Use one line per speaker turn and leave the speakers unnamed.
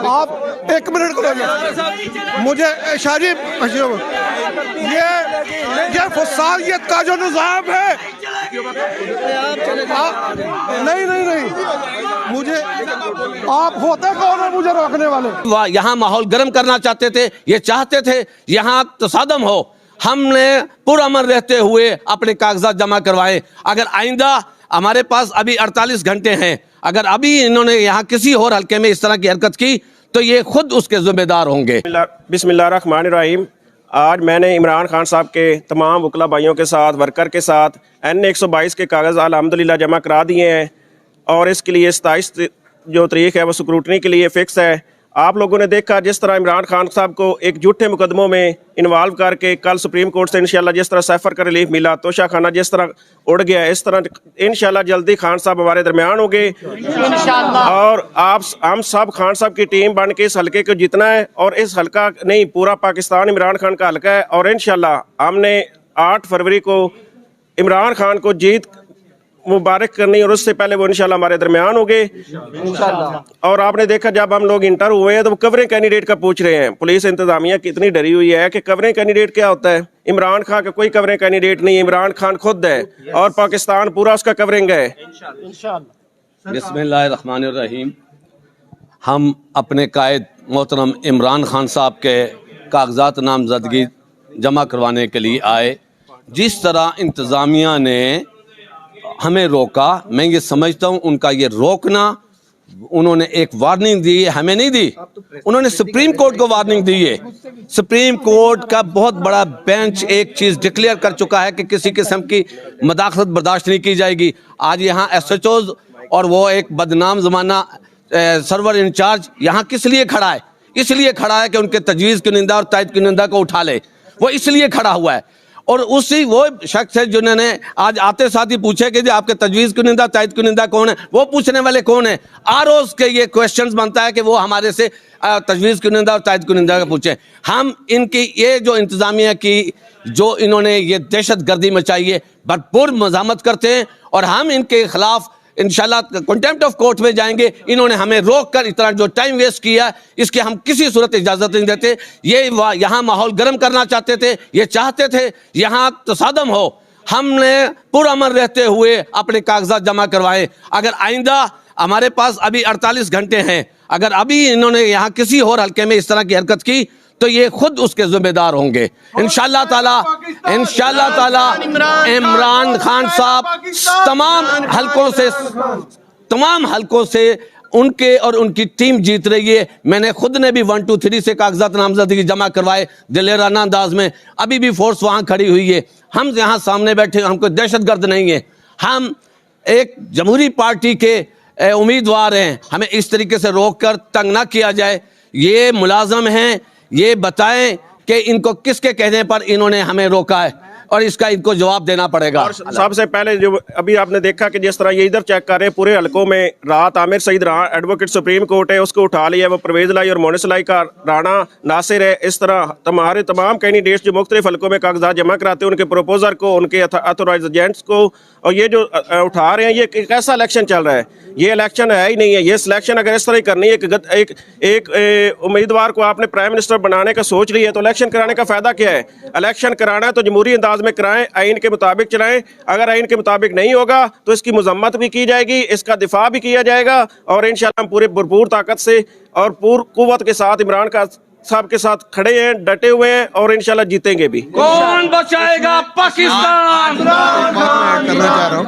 آپ ایک منٹ کو مجھے شاہ جی یہ فسادیت کا جو نظام ہے نہیں مجھے آپ ہوتے کون ہیں مجھے روکنے والے؟
یہاں ماحول گرم کرنا چاہتے تھے، یہ چاہتے تھے یہاں تصادم ہو. ہم نے پرامن رہتے ہوئے اپنے کاغذات جمع کروائے. اگر آئندہ ہمارے پاس ابھی 48 گھنٹے ہیں، اگر ابھی انہوں نے یہاں کسی اور حلقے میں اس طرح کی حرکت کی تو یہ خود اس کے ذمہ دار ہوں گے.
بسم اللہ الرحمن الرحیم. آج میں نے عمران خان صاحب کے تمام وکلا بھائیوں کے ساتھ، ورکر کے ساتھ N122 کے کاغذ الحمدللہ جمع کرا دیے ہیں، اور اس کے لیے 27 جو تاریخ ہے وہ سکروٹنی کے لیے فکس ہے. آپ لوگوں نے دیکھا جس طرح عمران خان صاحب کو ایک جھوٹے مقدموں میں انوالو کر کے کل سپریم کورٹ سے انشاءاللہ جس طرح سیفر کا ریلیف ملا، توشہ خانہ جس طرح اڑ گیا، اس طرح انشاءاللہ جلدی خان صاحب ہمارے درمیان ہوں گے. اور ہم سب خان صاحب کی ٹیم بن کے اس حلقے کو جتنا ہے، اور اس حلقہ نہیں پورا پاکستان عمران خان کا حلقہ ہے. اور انشاءاللہ ہم نے 8 فروری کو عمران خان کو جیت مبارک کرنی، اور اس سے پہلے وہ انشاءاللہ ہمارے درمیان ہوں گے. اور آپ نے دیکھا جب ہم لوگ انٹر ہوئے ہیں تو وہ کورنگ کینڈیڈیٹ کا پوچھ رہے ہیں. پولیس انتظامیہ کتنی ڈری ہوئی ہے کہ کورنگ کینڈیڈیٹ کیا ہوتا ہے. عمران خان کا کوئی کورنگ کینڈیڈیٹ نہیں، عمران خان خود ہے، اور پاکستان پورا اس کا کورنگ ہے.
بسم اللہ الرحمن الرحیم. ہم اپنے قائد محترم عمران خان صاحب کے کاغذات نامزدگی جمع کروانے کے لیے آئے. جس طرح انتظامیہ نے ہمیں روکا، میں یہ سمجھتا ہوں ان کا یہ روکنا، انہوں نے ایک وارننگ دی ہے، ہمیں نہیں دی، انہوں نے سپریم کورٹ کو وارننگ دی ہے. سپریم کورٹ کا بہت بڑا بینچ ایک چیز ڈکلیئر کر چکا ہے کہ کسی قسم کی مداخلت برداشت نہیں کی جائے گی. آج یہاں SHOs اور وہ ایک بدنام زمانہ سرور انچارج یہاں کس لیے کھڑا ہے؟ اس لیے کھڑا ہے کہ ان کے تجویز کنندہ اور تائید کنندہ کو اٹھا لے، وہ اس لیے کھڑا ہوا ہے. اور اسی وہ شخص ہے جنہوں نے آج آتے ساتھ ہی پوچھے کہ جی آپ کے تجویز کنندہ تائید کنندہ کون ہیں، وہ پوچھنے والے کون ہیں. ROs کے یہ کویسچنز بنتا ہے کہ وہ ہمارے سے تجویز کنندہ اور تائید کنندہ کا پوچھیں. ہم ان کی یہ جو انتظامیہ کی جو انہوں نے یہ دہشت گردی مچائی ہے بھرپور مذمت کرتے ہیں، اور ہم ان کے خلاف انشاءاللہ کنٹیمپٹ آف کورٹ میں جائیں گے. انہوں نے ہمیں روک کر اتنا جو ٹائم ویسٹ کیا، اس کی ہم کسی صورت اجازت نہیں دیتے. یہ یہاں ماحول گرم کرنا چاہتے تھے، یہ چاہتے تھے یہاں تصادم ہو. ہم نے پرامن رہتے ہوئے اپنے کاغذات جمع کروائے. اگر آئندہ ہمارے پاس ابھی 48 گھنٹے ہیں، اگر ابھی انہوں نے یہاں کسی اور حلقے میں اس طرح کی حرکت کی تو یہ خود اس کے ذمہ دار ہوں گے. انشاءاللہ تعالی عمران خان صاحب تمام حلقوں سے ان کے اور ان کی ٹیم جیت رہی ہے. میں نے خود نے بھی 1 2 3 سے کاغذات نامزدگی جمع کروائے دلیرانہ انداز میں. ابھی بھی فورس وہاں کھڑی ہوئی ہے. ہم یہاں سامنے بیٹھے، ہم کوئی دہشت گرد نہیں ہیں. ہم ایک جمہوری پارٹی کے امیدوار ہیں. ہمیں اس طریقے سے روک کر تنگ نہ کیا جائے. یہ ملازم ہیں، یہ بتائیں کہ ان کو کس کے کہنے پر انہوں نے ہمیں روکا ہے، اور اس کا ان کو جواب دینا پڑے گا.
اور سب سے پہلے جو ابھی آپ نے دیکھا کہ جس طرح یہ ادھر چیک کر رہے ہیں پورے حلقوں میں، رات عامر سعید ایڈوکیٹ سپریم کورٹ ہے اس کو اٹھا لیا، وہ پرویز لائی اور مونس لائی کا رانا ناصر ہے. اس طرح ہمارے تمام کینڈیڈیٹس جو مختلف حلقوں میں کاغذات جمع کراتے ہیں، ان کے پروپوزر کو، ان کے اتھورائز ایجنٹس کو، اور یہ جو اٹھا رہے ہیں، یہ کیسا الیکشن چل رہا ہے؟ یہ الیکشن ہے ہی نہیں ہے. یہ سلیکشن اگر اس طرح کرنی ہے کہ ایک امیدوار کو آپ نے پرائم منسٹر بنانے کا سوچ لی ہے تو الیکشن کرانے کا فائدہ کیا ہے؟ الیکشن کرانا ہے تو جمہوری انداز میں کرائیں، آئین کے مطابق چلائیں. اگر آئین کے مطابق نہیں ہوگا تو اس کی مذمت بھی کی جائے گی، اس کا دفاع بھی کیا جائے گا. اور انشاءاللہ ہم پورے بھرپور طاقت سے اور پور قوت کے ساتھ عمران خان صاحب کے ساتھ کھڑے ہیں، ڈٹے ہوئے ہیں، اور انشاءاللہ جیتیں گے بھی.
کون بچائے گا پاکستان؟
کرنا چاہ رہا ہوں